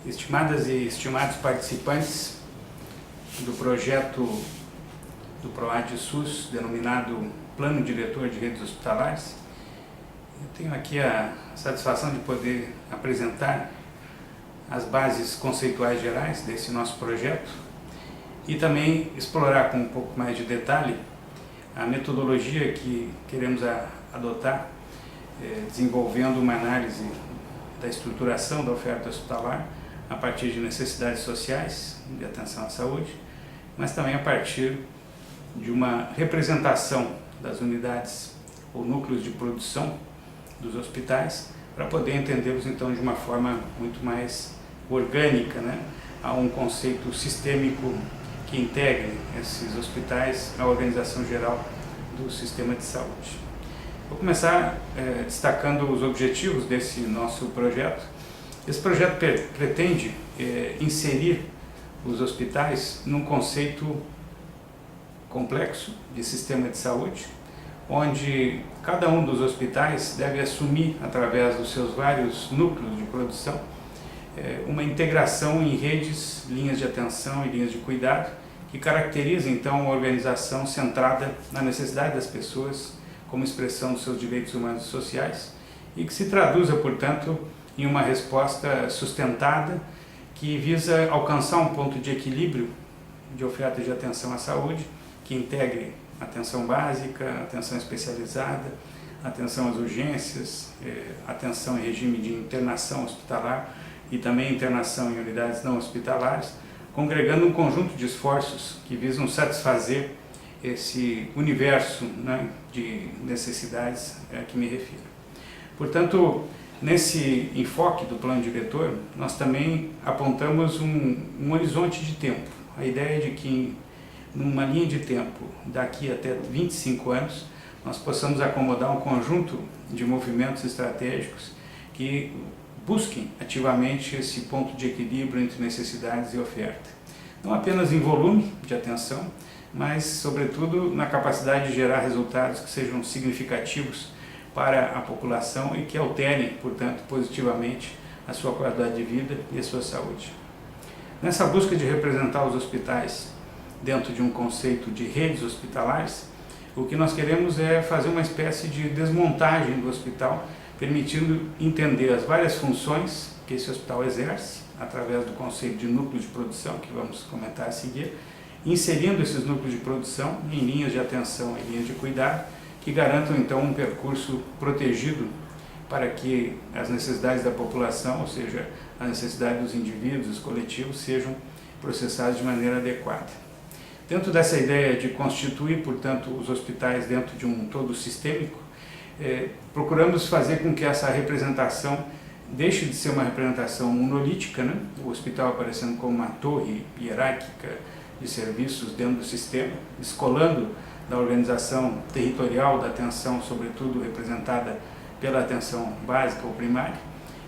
Estimadas e estimados participantes do projeto do PROAD-SUS, denominado Plano Diretor de Redes Hospitalares, eu tenho aqui a satisfação de poder apresentar as bases conceituais gerais desse nosso projeto e também explorar com um pouco mais de detalhe a metodologia que queremos adotar, desenvolvendo uma análise da estruturação da oferta hospitalar a partir de necessidades sociais de atenção à saúde, mas também a partir de uma representação das unidades ou núcleos de produção dos hospitais, para poder entendê-los então de uma forma muito mais orgânica, a um conceito sistêmico que integre esses hospitais à organização geral do sistema de saúde. Vou começar destacando os objetivos desse nosso projeto. Esse projeto pretende inserir os hospitais num conceito complexo de sistema de saúde, onde cada um dos hospitais deve assumir, através dos seus vários núcleos de produção, uma integração em redes, linhas de atenção e linhas de cuidado, que caracteriza então uma organização centrada na necessidade das pessoas como expressão dos seus direitos humanos e sociais e que se traduza, portanto, em uma resposta sustentada que visa alcançar um ponto de equilíbrio de oferta de atenção à saúde, que integre atenção básica, atenção especializada, atenção às urgências, atenção em regime de internação hospitalar e também internação em unidades não hospitalares, congregando um conjunto de esforços que visam satisfazer esse universo de necessidades a que me refiro. Portanto, nesse enfoque do plano diretor, nós também apontamos um horizonte de tempo. A ideia é de que, numa linha de tempo daqui até 25 anos, nós possamos acomodar um conjunto de movimentos estratégicos que busquem ativamente esse ponto de equilíbrio entre necessidades e oferta. Não apenas em volume de atenção, mas, sobretudo, na capacidade de gerar resultados que sejam significativos para a população e que alterem, portanto, positivamente a sua qualidade de vida e a sua saúde. Nessa busca de representar os hospitais dentro de um conceito de redes hospitalares, o que nós queremos é fazer uma espécie de desmontagem do hospital, permitindo entender as várias funções que esse hospital exerce, através do conceito de núcleo de produção, que vamos comentar a seguir, inserindo esses núcleos de produção em linhas de atenção e linhas de cuidado, que garantam então um percurso protegido para que as necessidades da população, ou seja, a necessidade dos indivíduos, dos coletivos, sejam processadas de maneira adequada. Dentro dessa ideia de constituir, portanto, os hospitais dentro de um todo sistêmico, procuramos fazer com que essa representação deixe de ser uma representação monolítica, o hospital aparecendo como uma torre hierárquica de serviços dentro do sistema, descolando da organização territorial da atenção, sobretudo representada pela atenção básica ou primária,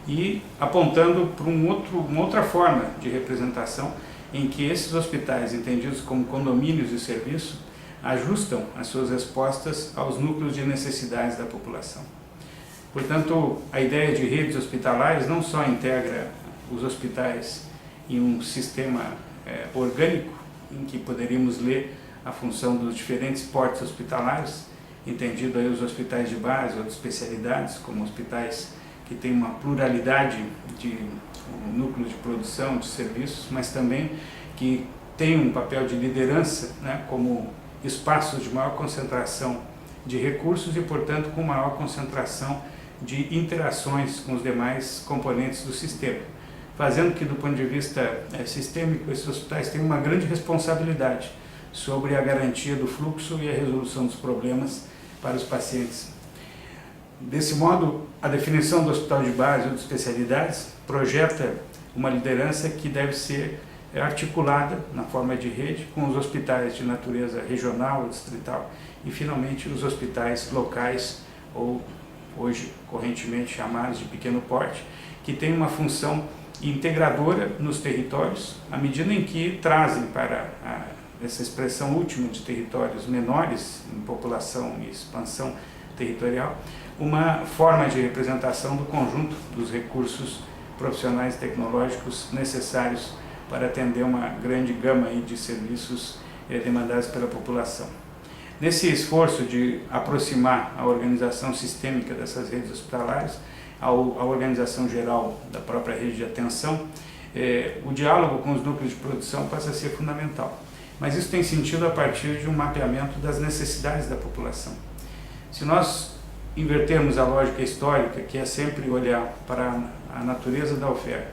e apontando para uma outra forma de representação em que esses hospitais, entendidos como condomínios de serviço, ajustam as suas respostas aos núcleos de necessidades da população. Portanto, a ideia de redes hospitalares não só integra os hospitais em um sistema orgânico, em que poderíamos ler a função dos diferentes portes hospitalares, entendido aí os hospitais de base ou de especialidades, como hospitais que têm uma pluralidade de núcleos de produção, de serviços, mas também que têm um papel de liderança, como espaços de maior concentração de recursos e, portanto, com maior concentração de interações com os demais componentes do sistema, fazendo que, do ponto de vista sistêmico, esses hospitais têm uma grande responsabilidade sobre a garantia do fluxo e a resolução dos problemas para os pacientes. Desse modo, a definição do hospital de base ou de especialidades projeta uma liderança que deve ser articulada na forma de rede com os hospitais de natureza regional ou distrital e, finalmente, os hospitais locais ou, hoje, correntemente chamados de pequeno porte, que têm uma função integradora nos territórios, à medida em que trazem para essa expressão última de territórios menores em população e expansão territorial, uma forma de representação do conjunto dos recursos profissionais tecnológicos necessários para atender uma grande gama aí de serviços demandados pela população. Nesse esforço de aproximar a organização sistêmica dessas redes hospitalares à organização geral da própria rede de atenção, o diálogo com os núcleos de produção passa a ser fundamental. Mas isso tem sentido a partir de um mapeamento das necessidades da população. Se nós invertermos a lógica histórica, que é sempre olhar para a natureza da oferta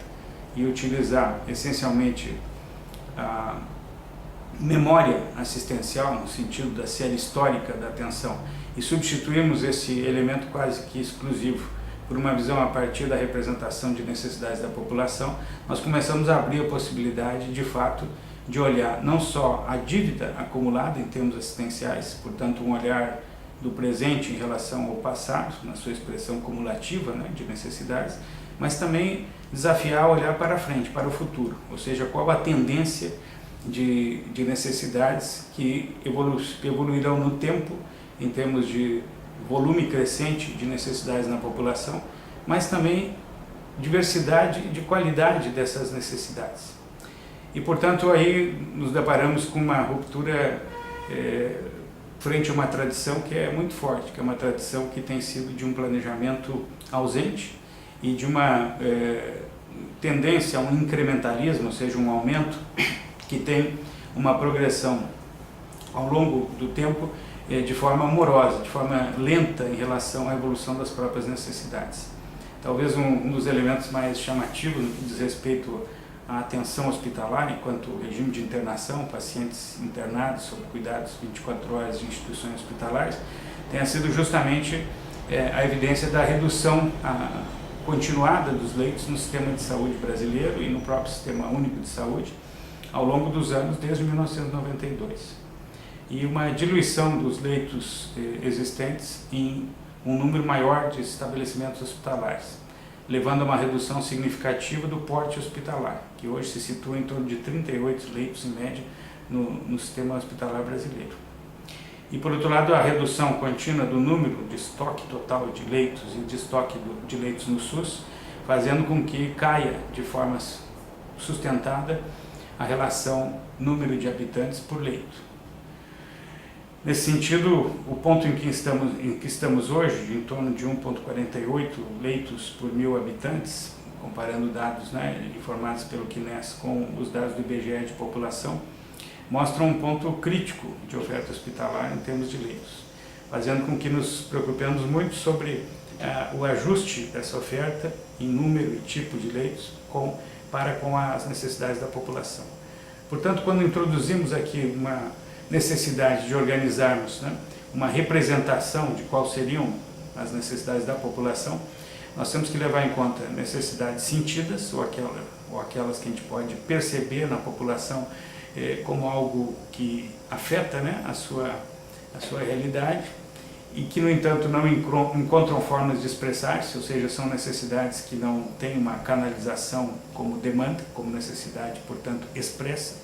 e utilizar essencialmente a memória assistencial, no sentido da série histórica da atenção, e substituirmos esse elemento quase que exclusivo por uma visão a partir da representação de necessidades da população, nós começamos a abrir a possibilidade, de fato, de olhar não só a dívida acumulada em termos assistenciais, portanto um olhar do presente em relação ao passado, na sua expressão cumulativa, né, de necessidades, mas também desafiar a olhar para frente, para o futuro, ou seja, qual a tendência de necessidades que evoluirão no tempo em termos de volume crescente de necessidades na população, mas também diversidade de qualidade dessas necessidades. E, portanto, aí nos deparamos com uma ruptura frente a uma tradição que é muito forte, que é uma tradição que tem sido de um planejamento ausente e de uma tendência a um incrementalismo, ou seja, um aumento que tem uma progressão ao longo do tempo de forma morosa, de forma lenta em relação à evolução das próprias necessidades. Talvez um dos elementos mais chamativos no que diz respeito à atenção hospitalar, enquanto regime de internação, pacientes internados sob cuidados 24 horas de instituições hospitalares, tenha sido justamente a evidência da redução continuada dos leitos no sistema de saúde brasileiro e no próprio Sistema Único de Saúde ao longo dos anos desde 1992. E uma diluição dos leitos existentes em um número maior de estabelecimentos hospitalares, levando a uma redução significativa do porte hospitalar, que hoje se situa em torno de 38 leitos em média no sistema hospitalar brasileiro. E, por outro lado, a redução contínua do número de estoque total de leitos e de estoque de leitos no SUS, fazendo com que caia de forma sustentada a relação número de habitantes por leito. Nesse sentido, o ponto em que estamos hoje, em torno de 1,48 leitos por 1.000 habitantes, comparando dados informados pelo CNES com os dados do IBGE de população, mostra um ponto crítico de oferta hospitalar em termos de leitos, fazendo com que nos preocupemos muito sobre o ajuste dessa oferta em número e tipo de leitos para com as necessidades da população. Portanto, quando introduzimos aqui uma necessidade de organizarmos uma representação de quais seriam as necessidades da população, nós temos que levar em conta necessidades sentidas ou aquelas que a gente pode perceber na população como algo que afeta a sua realidade e que, no entanto, não encontram formas de expressar-se, ou seja, são necessidades que não têm uma canalização como demanda, como necessidade, portanto, expressa.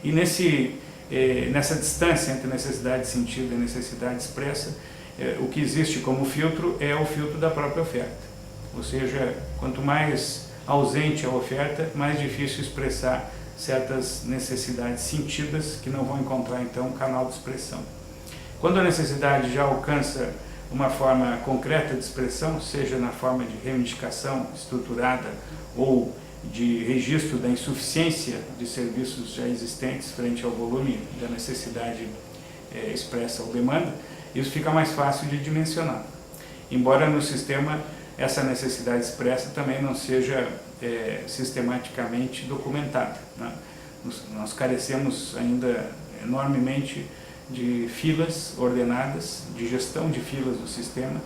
E nessa distância entre necessidade sentida e necessidade expressa, o que existe como filtro é o filtro da própria oferta. Ou seja, quanto mais ausente a oferta, mais difícil expressar certas necessidades sentidas que não vão encontrar, então, um canal de expressão. Quando a necessidade já alcança uma forma concreta de expressão, seja na forma de reivindicação estruturada ou de registro da insuficiência de serviços já existentes frente ao volume da necessidade expressa ou demanda, isso fica mais fácil de dimensionar. Embora no sistema essa necessidade expressa também não seja sistematicamente documentada, Nós carecemos ainda enormemente de filas ordenadas, de gestão de filas do sistema,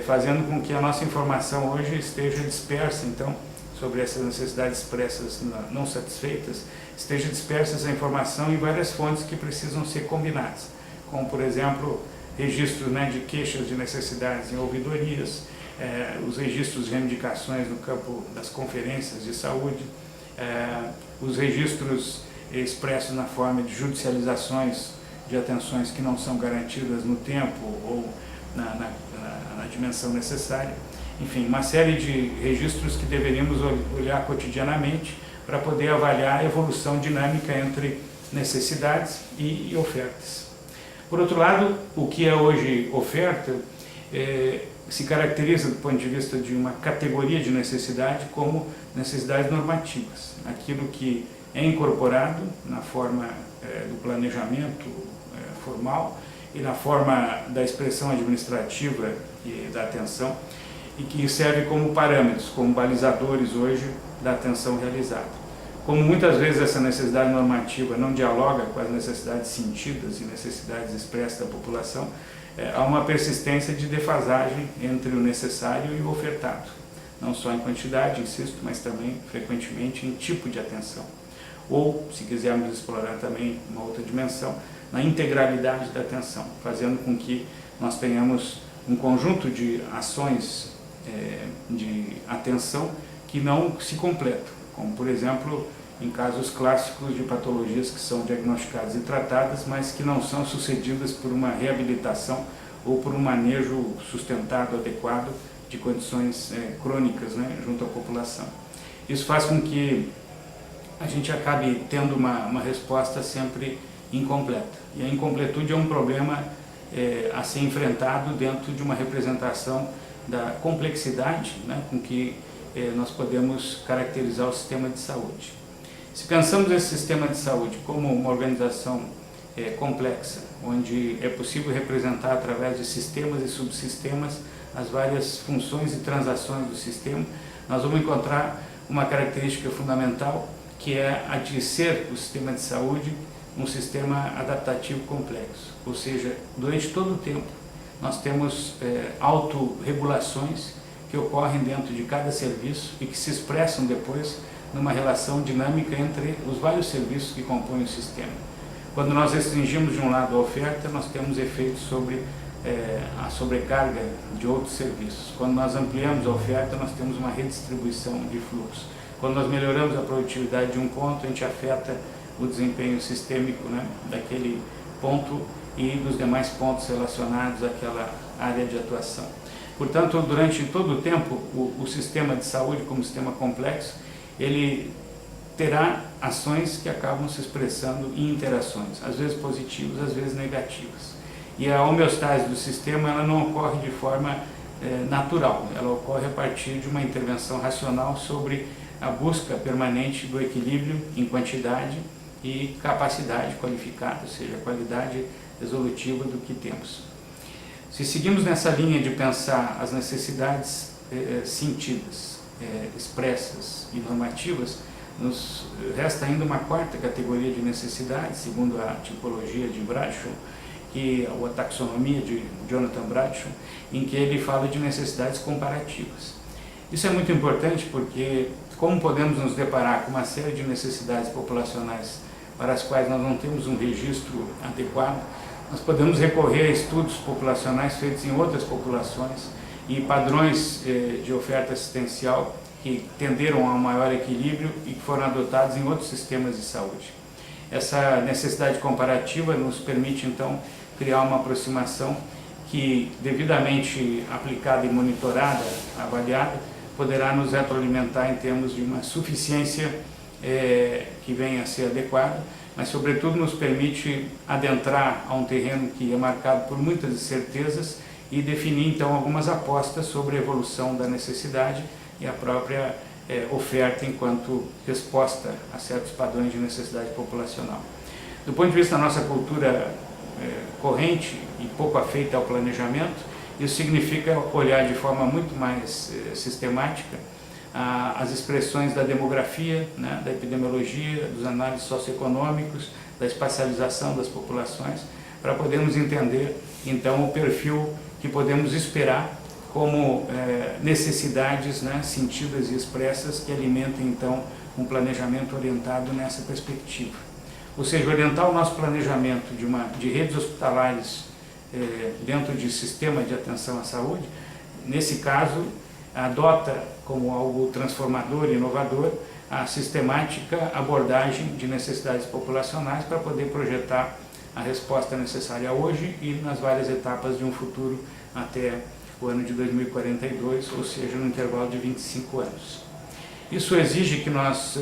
fazendo com que a nossa informação hoje esteja dispersa, então, sobre essas necessidades expressas não satisfeitas, esteja dispersa essa informação em várias fontes que precisam ser combinadas, como, por exemplo, registros de queixas de necessidades em ouvidorias, os registros de reivindicações no campo das conferências de saúde, os registros expressos na forma de judicializações de atenções que não são garantidas no tempo ou na dimensão necessária. enfim, uma série de registros que deveríamos olhar cotidianamente para poder avaliar a evolução dinâmica entre necessidades e ofertas. Por outro lado, o que é hoje oferta se caracteriza, do ponto de vista de uma categoria de necessidade, como necessidades normativas. Aquilo que é incorporado na forma do planejamento formal e na forma da expressão administrativa e da atenção, e que serve como parâmetros, como balizadores hoje da atenção realizada. Como muitas vezes essa necessidade normativa não dialoga com as necessidades sentidas e necessidades expressas da população, há uma persistência de defasagem entre o necessário e o ofertado, não só em quantidade, insisto, mas também frequentemente em tipo de atenção. Ou, se quisermos explorar também uma outra dimensão, na integralidade da atenção, fazendo com que nós tenhamos um conjunto de ações de atenção que não se completam, como por exemplo em casos clássicos de patologias que são diagnosticadas e tratadas, mas que não são sucedidas por uma reabilitação ou por um manejo sustentado, adequado de condições crônicas, né, junto à população. Isso faz com que a gente acabe tendo uma resposta sempre incompleta. E a incompletude é um problema a ser enfrentado dentro de uma representação da complexidade, né, com que nós podemos caracterizar o sistema de saúde. Se pensamos esse sistema de saúde como uma organização complexa, onde é possível representar através de sistemas e subsistemas as várias funções e transações do sistema, nós vamos encontrar uma característica fundamental, que é a de ser o sistema de saúde um sistema adaptativo complexo. Ou seja, durante todo o tempo nós temos autorregulações que ocorrem dentro de cada serviço e que se expressam depois numa relação dinâmica entre os vários serviços que compõem o sistema. Quando nós restringimos de um lado a oferta, nós temos efeitos sobre a sobrecarga de outros serviços. Quando nós ampliamos a oferta, nós temos uma redistribuição de fluxo. Quando nós melhoramos a produtividade de um ponto, a gente afeta o desempenho sistêmico, né, daquele ponto e dos demais pontos relacionados àquela área de atuação. Portanto, durante todo o tempo, o sistema de saúde, como sistema complexo, ele terá ações que acabam se expressando em interações, às vezes positivas, às vezes negativas. E a homeostase do sistema ela não ocorre de forma natural, ela ocorre a partir de uma intervenção racional sobre a busca permanente do equilíbrio em quantidade e capacidade qualificada, ou seja, a qualidade resolutiva do que temos. Se seguimos nessa linha de pensar as necessidades sentidas, expressas e normativas, nos resta ainda uma quarta categoria de necessidades, segundo a tipologia de Bradshaw, ou a taxonomia de Jonathan Bradshaw, em que ele fala de necessidades comparativas. Isso é muito importante porque, como podemos nos deparar com uma série de necessidades populacionais para as quais nós não temos um registro adequado, nós podemos recorrer a estudos populacionais feitos em outras populações e padrões de oferta assistencial que tenderam a um maior equilíbrio e que foram adotados em outros sistemas de saúde. Essa necessidade comparativa nos permite, então, criar uma aproximação que, devidamente aplicada e monitorada, avaliada, poderá nos retroalimentar em termos de uma suficiência que venha a ser adequada, mas, sobretudo, nos permite adentrar a um terreno que é marcado por muitas incertezas e definir, então, algumas apostas sobre a evolução da necessidade e a própria oferta enquanto resposta a certos padrões de necessidade populacional. Do ponto de vista da nossa cultura corrente e pouco afeita ao planejamento, isso significa olhar de forma muito mais sistemática as expressões da demografia, né, da epidemiologia, dos análises socioeconômicos, da espacialização das populações, para podermos entender, então, o perfil que podemos esperar como necessidades, né, sentidas e expressas que alimentem, então, um planejamento orientado nessa perspectiva. Ou seja, orientar o nosso planejamento de redes hospitalares dentro de sistema de atenção à saúde, nesse caso, adota como algo transformador e inovador a sistemática abordagem de necessidades populacionais para poder projetar a resposta necessária hoje e nas várias etapas de um futuro até o ano de 2042, ou seja, no intervalo de 25 anos. Isso exige que nós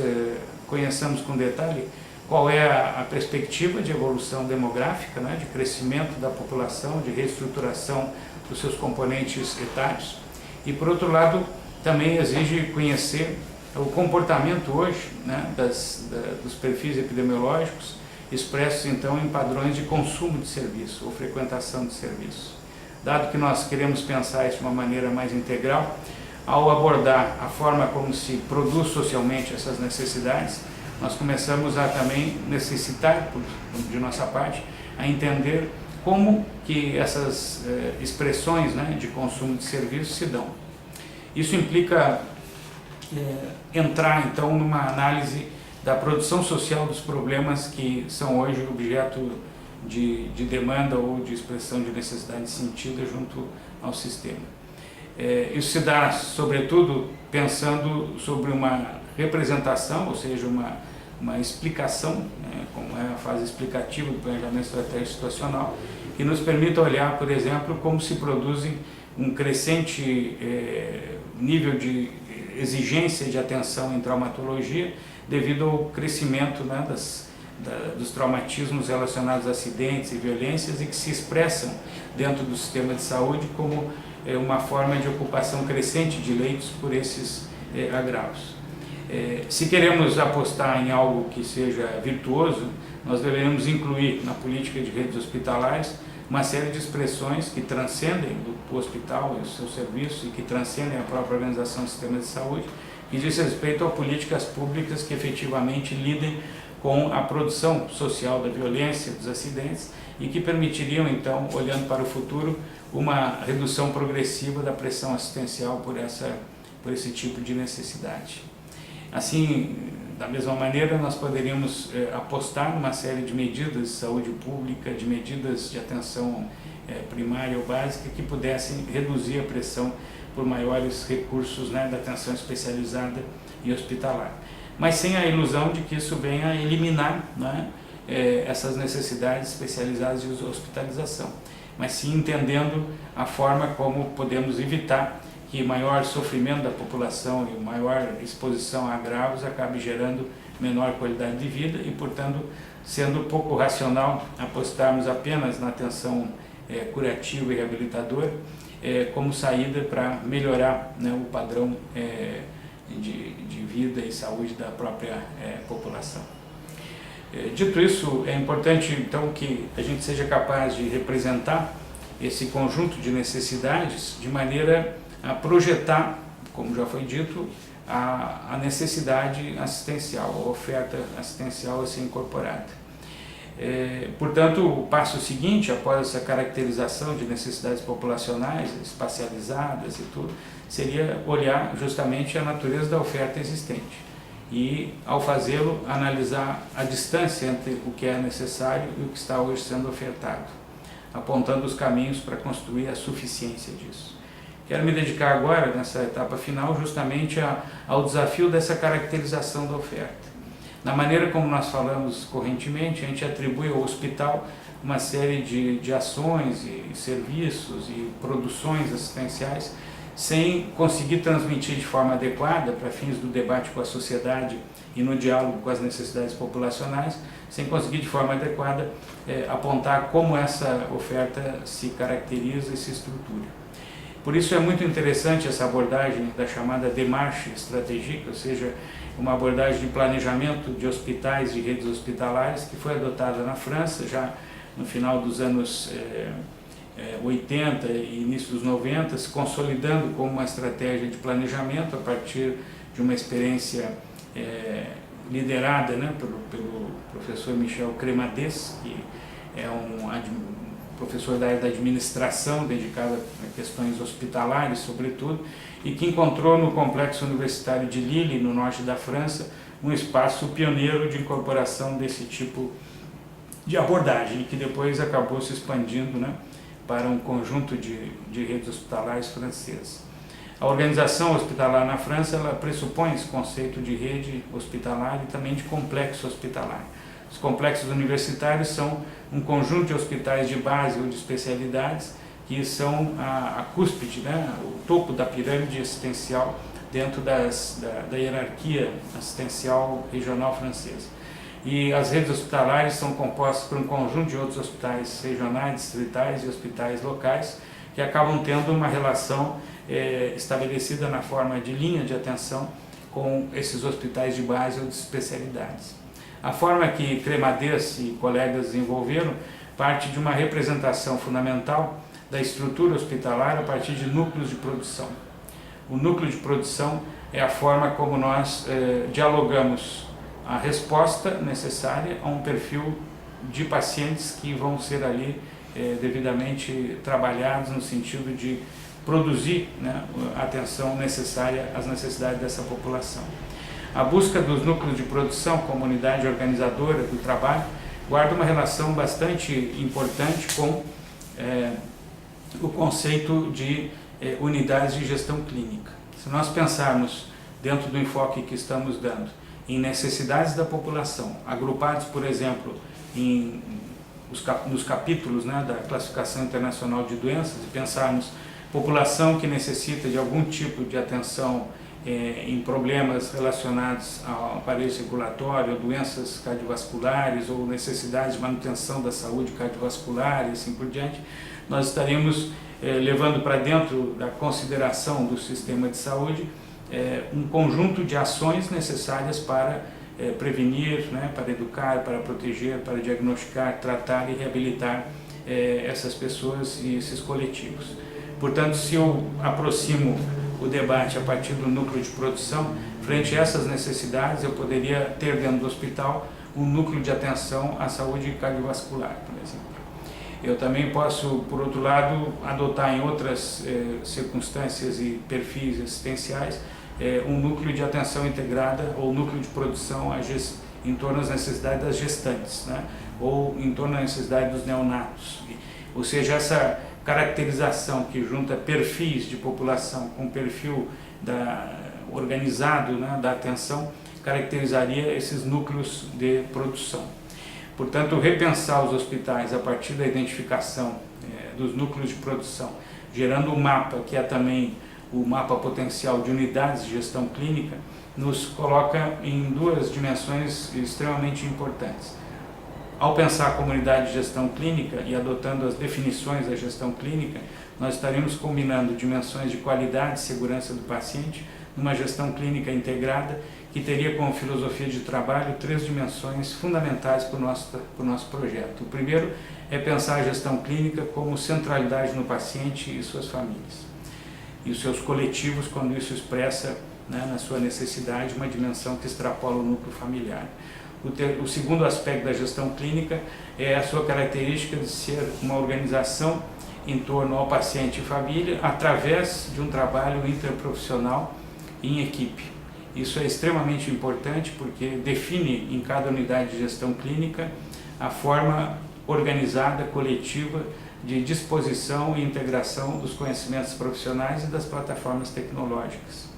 conheçamos com detalhe qual é a perspectiva de evolução demográfica, né, de crescimento da população, de reestruturação dos seus componentes etários. E, por outro lado, também exige conhecer o comportamento hoje, né, dos perfis epidemiológicos expressos, então, em padrões de consumo de serviço ou frequentação de serviço. Dado que nós queremos pensar isso de uma maneira mais integral, ao abordar a forma como se produz socialmente essas necessidades, nós começamos a também necessitar, de nossa parte, a entender como que essas expressões, né, de consumo de serviços se dão. Isso implica entrar, então, numa análise da produção social dos problemas que são hoje objeto de demanda ou de expressão de necessidade sentida junto ao sistema. Isso se dá, sobretudo, pensando sobre uma representação, ou seja, uma explicação, né, como é a fase explicativa do planejamento estratégico situacional, que nos permita olhar, por exemplo, como se produzem um crescente nível de exigência de atenção em traumatologia devido ao crescimento, né, dos traumatismos relacionados a acidentes e violências e que se expressam dentro do sistema de saúde como uma forma de ocupação crescente de leitos por esses agravos. Se queremos apostar em algo que seja virtuoso, nós deveremos incluir na política de redes hospitalares uma série de expressões que transcendem do hospital e o seu serviço e que transcendem a própria organização do sistema de saúde, que diz respeito a políticas públicas que efetivamente lidem com a produção social da violência, dos acidentes e que permitiriam, então, olhando para o futuro, uma redução progressiva da pressão assistencial por esse tipo de necessidade. Assim, da mesma maneira, nós poderíamos apostar numa série de medidas de saúde pública, de medidas de atenção primária ou básica que pudessem reduzir a pressão por maiores recursos, né, da atenção especializada e hospitalar. Mas sem a ilusão de que isso venha a eliminar, né, essas necessidades especializadas de hospitalização, mas sim entendendo a forma como podemos evitar que maior sofrimento da população e maior exposição a agravos acabe gerando menor qualidade de vida e, portanto, sendo pouco racional apostarmos apenas na atenção curativa e reabilitadora como saída para melhorar, né, o padrão de vida e saúde da própria população. Dito isso, é importante então que a gente seja capaz de representar esse conjunto de necessidades de maneira a projetar, como já foi dito, a necessidade assistencial, a oferta assistencial a ser incorporada. Portanto, o passo seguinte, após essa caracterização de necessidades populacionais, espacializadas e tudo, seria olhar justamente a natureza da oferta existente e, ao fazê-lo, analisar a distância entre o que é necessário e o que está hoje sendo ofertado, apontando os caminhos para construir a suficiência disso. Quero me dedicar agora, nessa etapa final, justamente ao desafio dessa caracterização da oferta. Na maneira como nós falamos correntemente, a gente atribui ao hospital uma série de ações e serviços e produções assistenciais sem conseguir transmitir de forma adequada, para fins do debate com a sociedade e no diálogo com as necessidades populacionais, sem conseguir de forma adequada apontar como essa oferta se caracteriza e se estrutura. Por isso é muito interessante essa abordagem da chamada démarche estratégica, ou seja, uma abordagem de planejamento de hospitais e redes hospitalares que foi adotada na França já no final dos anos 80 e início dos 90, se consolidando como uma estratégia de planejamento a partir de uma experiência liderada, né, pelo professor Michel Cremades, que é um professor da área da administração, dedicado a questões hospitalares, sobretudo, e que encontrou no Complexo Universitário de Lille, no norte da França, um espaço pioneiro de incorporação desse tipo de abordagem, que depois acabou se expandindo, né, para um conjunto de redes hospitalares francesas. A organização hospitalar na França, ela pressupõe esse conceito de rede hospitalar e também de complexo hospitalar. Os complexos universitários são um conjunto de hospitais de base ou de especialidades que são a cúspide, né, o topo da pirâmide assistencial dentro da hierarquia assistencial regional francesa. E as redes hospitalares são compostas por um conjunto de outros hospitais regionais, distritais e hospitais locais, que acabam tendo uma relação estabelecida na forma de linha de atenção com esses hospitais de base ou de especialidades. A forma que Cremadez e colegas desenvolveram parte de uma representação fundamental da estrutura hospitalar a partir de núcleos de produção. O núcleo de produção é a forma como nós dialogamos a resposta necessária a um perfil de pacientes que vão ser ali devidamente trabalhados no sentido de produzir, né, a atenção necessária às necessidades dessa população. A busca dos núcleos de produção como unidade organizadora do trabalho guarda uma relação bastante importante com o conceito de unidades de gestão clínica. Se nós pensarmos dentro do enfoque que estamos dando em necessidades da população, agrupados, por exemplo, nos capítulos, né, da Classificação Internacional de Doenças, e pensarmos população que necessita de algum tipo de atenção em problemas relacionados ao aparelho circulatório, doenças cardiovasculares ou necessidades de manutenção da saúde cardiovascular e assim por diante, nós estaremos levando para dentro da consideração do sistema de saúde um conjunto de ações necessárias para prevenir, né, para educar, para proteger, para diagnosticar, tratar e reabilitar essas pessoas e esses coletivos. Portanto, se eu aproximo o debate a partir do núcleo de produção, frente a essas necessidades, eu poderia ter dentro do hospital um núcleo de atenção à saúde cardiovascular, por exemplo. Eu também posso, por outro lado, adotar em outras circunstâncias e perfis assistenciais um núcleo de atenção integrada ou núcleo de produção em torno das necessidades das gestantes, né? Ou em torno da necessidade dos neonatos. Ou seja, essa caracterização que junta perfis de população com perfil organizado, né, da atenção, caracterizaria esses núcleos de produção. Portanto, repensar os hospitais a partir da identificação dos núcleos de produção, gerando um mapa que é também o mapa potencial de unidades de gestão clínica, nos coloca em duas dimensões extremamente importantes. Ao pensar a comunidade de gestão clínica e adotando as definições da gestão clínica, nós estaremos combinando dimensões de qualidade e segurança do paciente numa gestão clínica integrada que teria como filosofia de trabalho 3 dimensões fundamentais para o nosso projeto. O primeiro é pensar a gestão clínica como centralidade no paciente e suas famílias, e os seus coletivos, quando isso expressa, né, na sua necessidade, uma dimensão que extrapola o núcleo familiar. O segundo aspecto da gestão clínica é a sua característica de ser uma organização em torno ao paciente e família através de um trabalho interprofissional em equipe. Isso é extremamente importante porque define em cada unidade de gestão clínica a forma organizada, coletiva, de disposição e integração dos conhecimentos profissionais e das plataformas tecnológicas.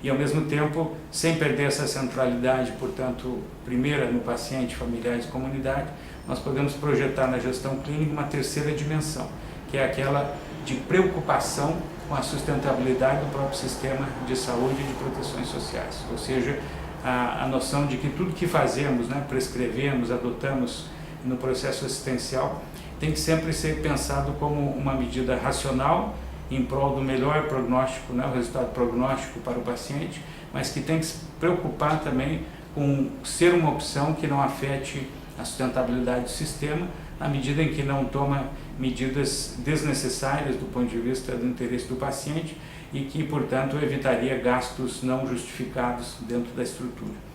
E, ao mesmo tempo, sem perder essa centralidade, portanto, primeira no paciente, familiares e comunidade, nós podemos projetar na gestão clínica uma terceira dimensão, que é aquela de preocupação com a sustentabilidade do próprio sistema de saúde e de proteções sociais. Ou seja, a noção de que tudo que fazemos, né, prescrevemos, adotamos no processo assistencial, tem que sempre ser pensado como uma medida racional, em prol do melhor prognóstico, né, o resultado prognóstico para o paciente, mas que tem que se preocupar também com ser uma opção que não afete a sustentabilidade do sistema, na medida em que não toma medidas desnecessárias do ponto de vista do interesse do paciente e que, portanto, evitaria gastos não justificados dentro da estrutura.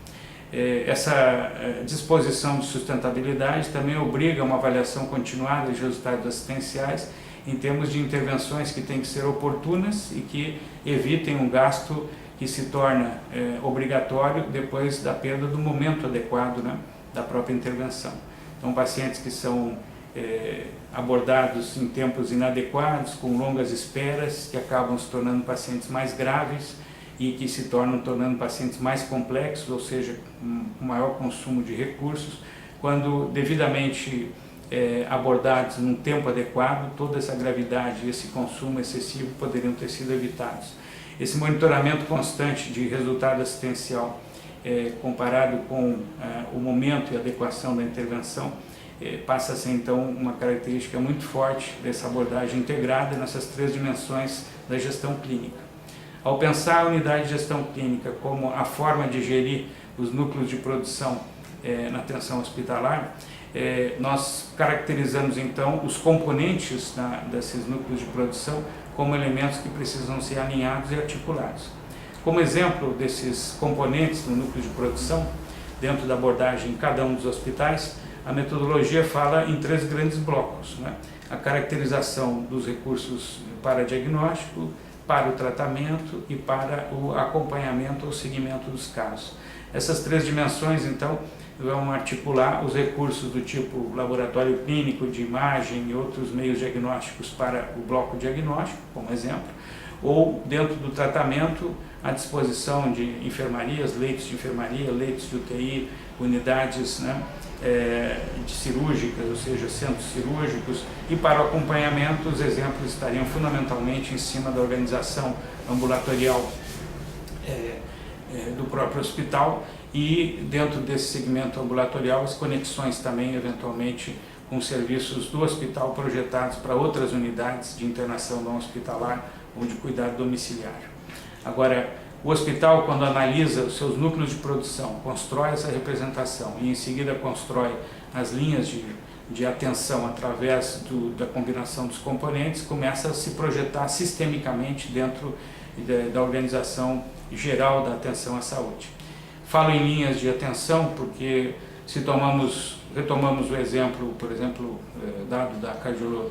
Essa disposição de sustentabilidade também obriga a uma avaliação continuada de resultados assistenciais em termos de intervenções que têm que ser oportunas e que evitem um gasto que se torna obrigatório depois da perda do momento adequado, né, da própria intervenção. Então, pacientes que são abordados em tempos inadequados, com longas esperas, que acabam se tornando pacientes mais graves e que se tornando pacientes mais complexos, ou seja, com maior consumo de recursos, quando devidamente abordados num tempo adequado, toda essa gravidade e esse consumo excessivo poderiam ter sido evitados. Esse monitoramento constante de resultado assistencial, comparado com o momento e adequação da intervenção, passa a ser então uma característica muito forte dessa abordagem integrada nessas três dimensões da gestão clínica. Ao pensar a unidade de gestão clínica como a forma de gerir os núcleos de produção na atenção hospitalar, nós caracterizamos então os componentes desses núcleos de produção como elementos que precisam ser alinhados e articulados. Como exemplo desses componentes do núcleo de produção, dentro da abordagem em cada um dos hospitais, a metodologia fala em três grandes blocos, né? A caracterização dos recursos para diagnóstico, para o tratamento e para o acompanhamento ou seguimento dos casos. Essas três dimensões, então, vão articular os recursos do tipo laboratório clínico, de imagem e outros meios diagnósticos para o bloco diagnóstico, como exemplo, ou dentro do tratamento, à disposição de enfermarias, leitos de enfermaria, leitos de UTI, unidades, né, de cirúrgicas, ou seja, centros cirúrgicos, e para o acompanhamento os exemplos estariam fundamentalmente em cima da organização ambulatorial do próprio hospital e dentro desse segmento ambulatorial as conexões também eventualmente com serviços do hospital projetados para outras unidades de internação não hospitalar ou de cuidado domiciliário. Agora, o hospital, quando analisa os seus núcleos de produção, constrói essa representação e em seguida constrói as linhas de atenção através da combinação dos componentes, começa a se projetar sistemicamente dentro da organização geral da atenção à saúde. Falo em linhas de atenção porque se retomamos o exemplo, por exemplo, dado da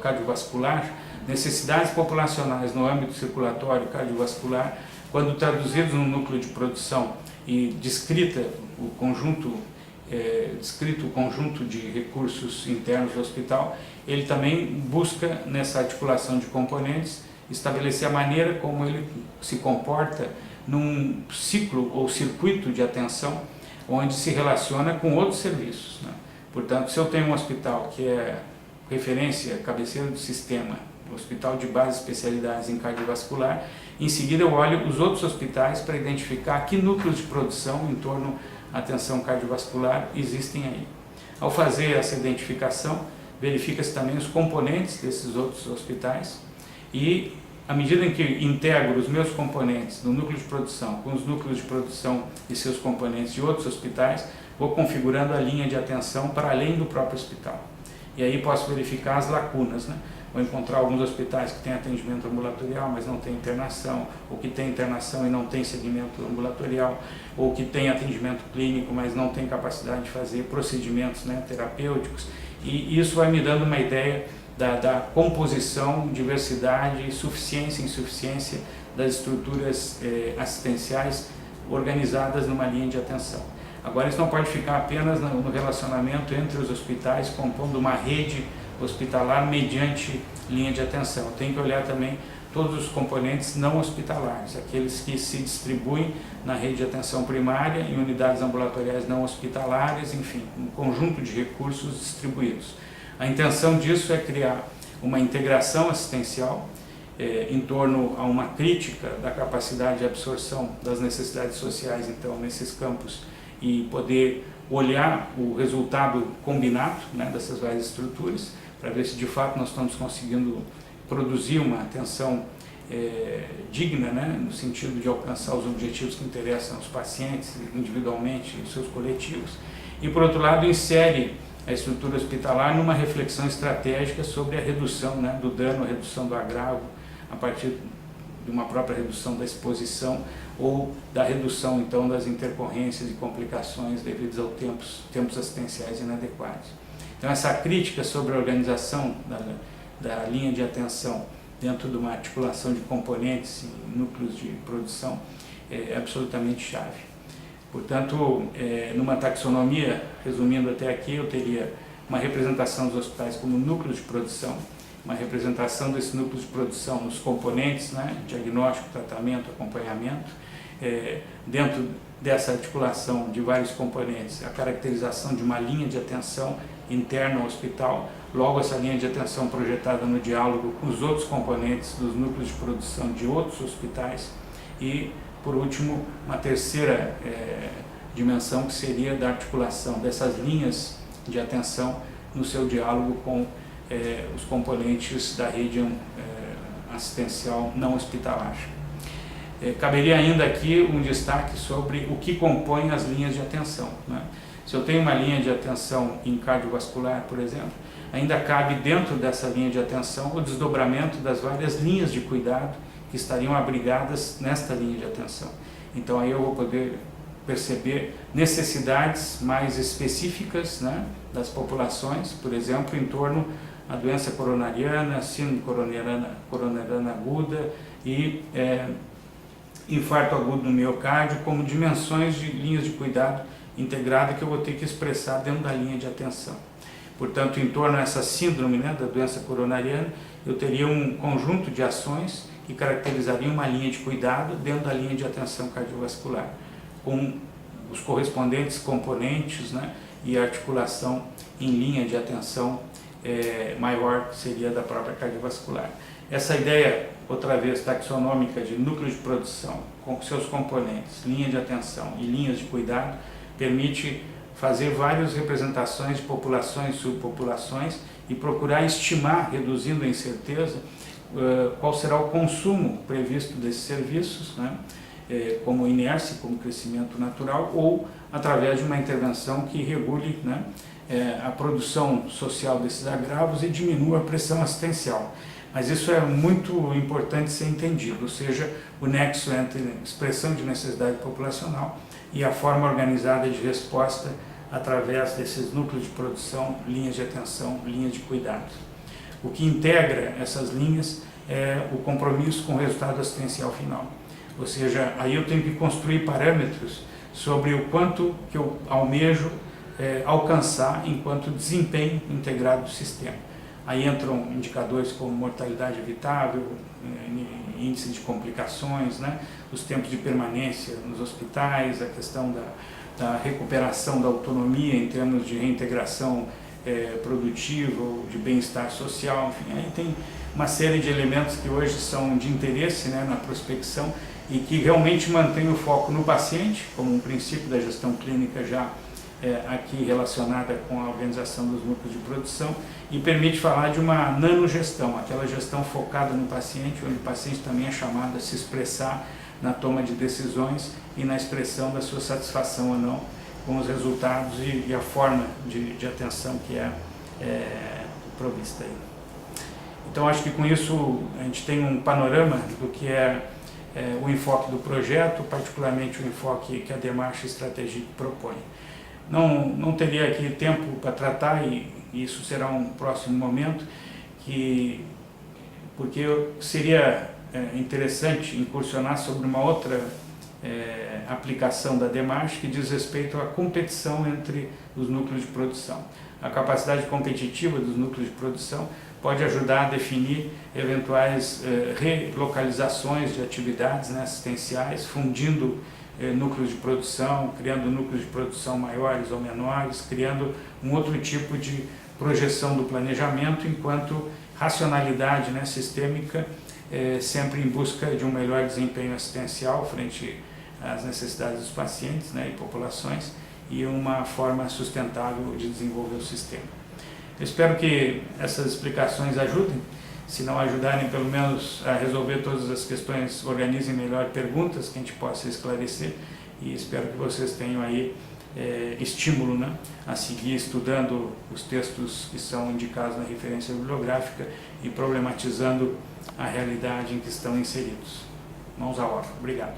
cardiovascular, necessidades populacionais no âmbito circulatório cardiovascular, quando traduzidos no núcleo de produção e descrito o conjunto de recursos internos do hospital, ele também busca, nessa articulação de componentes, estabelecer a maneira como ele se comporta num ciclo ou circuito de atenção onde se relaciona com outros serviços, né? Portanto, se eu tenho um hospital que é referência, cabeceira do sistema, hospital de base especialidades em cardiovascular, em seguida eu olho os outros hospitais para identificar que núcleos de produção em torno à atenção cardiovascular existem aí. Ao fazer essa identificação, verifica-se também os componentes desses outros hospitais e, à medida em que integro os meus componentes do núcleo de produção com os núcleos de produção e seus componentes de outros hospitais, vou configurando a linha de atenção para além do próprio hospital. E aí posso verificar as lacunas, né? Vou encontrar alguns hospitais que têm atendimento ambulatorial, mas não tem internação, ou que tem internação e não tem segmento ambulatorial, ou que tem atendimento clínico, mas não tem capacidade de fazer procedimentos, né, terapêuticos. E isso vai me dando uma ideia da composição, diversidade, suficiência e insuficiência das estruturas assistenciais organizadas numa linha de atenção. Agora, isso não pode ficar apenas no relacionamento entre os hospitais, compondo uma rede hospitalar mediante linha de atenção. Tem que olhar também todos os componentes não hospitalares, aqueles que se distribuem na rede de atenção primária, em unidades ambulatoriais não hospitalares, enfim, um conjunto de recursos distribuídos. A intenção disso é criar uma integração assistencial em torno a uma crítica da capacidade de absorção das necessidades sociais, então, nesses campos, e poder olhar o resultado combinado, né, dessas várias estruturas, para ver se de fato nós estamos conseguindo produzir uma atenção digna, né, no sentido de alcançar os objetivos que interessam aos pacientes individualmente e os seus coletivos. E por outro lado, insere a estrutura hospitalar numa reflexão estratégica sobre a redução, né, do dano, a redução do agravo, a partir de uma própria redução da exposição ou da redução então das intercorrências e complicações devidas aos tempos assistenciais inadequados. Então essa crítica sobre a organização da linha de atenção dentro de uma articulação de componentes e núcleos de produção é absolutamente chave. Portanto, numa taxonomia, resumindo até aqui, eu teria uma representação dos hospitais como núcleos de produção, uma representação desse núcleo de produção nos componentes, né, diagnóstico, tratamento, acompanhamento, dentro dessa articulação de vários componentes, a caracterização de uma linha de atenção interna ao hospital, logo essa linha de atenção projetada no diálogo com os outros componentes dos núcleos de produção de outros hospitais e, por último, uma terceira dimensão que seria da articulação dessas linhas de atenção no seu diálogo com os componentes da rede assistencial não hospitalar. Caberia ainda aqui um destaque sobre o que compõe as linhas de atenção, né? Se eu tenho uma linha de atenção em cardiovascular, por exemplo, ainda cabe dentro dessa linha de atenção o desdobramento das várias linhas de cuidado que estariam abrigadas nesta linha de atenção. Então aí eu vou poder perceber necessidades mais específicas, né, das populações, por exemplo, em torno da doença coronariana, síndrome coronariana aguda e infarto agudo no miocárdio, como dimensões de linhas de cuidado integrada que eu vou ter que expressar dentro da linha de atenção. Portanto, em torno dessa síndrome, né, da doença coronariana, eu teria um conjunto de ações que caracterizariam uma linha de cuidado dentro da linha de atenção cardiovascular, com os correspondentes componentes, né, e articulação em linha de atenção maior, que seria da própria cardiovascular. Essa ideia, outra vez, taxonômica de núcleo de produção, com seus componentes, linha de atenção e linhas de cuidado, permite fazer várias representações de populações e subpopulações e procurar estimar, reduzindo a incerteza, qual será o consumo previsto desses serviços, né, como inércia, como crescimento natural, ou através de uma intervenção que regule, né, a produção social desses agravos e diminua a pressão assistencial. Mas isso é muito importante ser entendido, ou seja, o nexo entre expressão de necessidade populacional e a forma organizada de resposta através desses núcleos de produção, linhas de atenção, linhas de cuidado. O que integra essas linhas é o compromisso com o resultado assistencial final. Ou seja, aí eu tenho que construir parâmetros sobre o quanto que eu almejo alcançar enquanto desempenho integrado do sistema. Aí entram indicadores como mortalidade evitável, índice de complicações, né, os tempos de permanência nos hospitais, a questão da recuperação da autonomia em termos de reintegração produtiva, de bem-estar social, enfim, aí tem uma série de elementos que hoje são de interesse, né, na prospecção e que realmente mantém o foco no paciente, como um princípio da gestão clínica já aqui relacionada com a organização dos núcleos de produção, e permite falar de uma nanogestão, aquela gestão focada no paciente, onde o paciente também é chamado a se expressar na toma de decisões e na expressão da sua satisfação ou não com os resultados e a forma de atenção que é provista aí. Então acho que com isso a gente tem um panorama do que é o enfoque do projeto, particularmente o enfoque que a Demarche Strategic propõe. Não teria aqui tempo para tratar, e isso será um próximo momento, porque seria interessante incursionar sobre uma outra aplicação da Demarche que diz respeito à competição entre os núcleos de produção. A capacidade competitiva dos núcleos de produção pode ajudar a definir eventuais relocalizações de atividades, né, assistenciais, fundindo núcleos de produção, criando núcleos de produção maiores ou menores, criando um outro tipo de projeção do planejamento, enquanto racionalidade, né, sistêmica, sempre em busca de um melhor desempenho assistencial frente às necessidades dos pacientes, né, e populações, e uma forma sustentável de desenvolver o sistema. Eu espero que essas explicações ajudem. Se não ajudarem, pelo menos a resolver todas as questões, organizem melhor perguntas que a gente possa esclarecer, e espero que vocês tenham aí estímulo, né, a seguir estudando os textos que são indicados na referência bibliográfica e problematizando a realidade em que estão inseridos. Mãos à obra. Obrigado.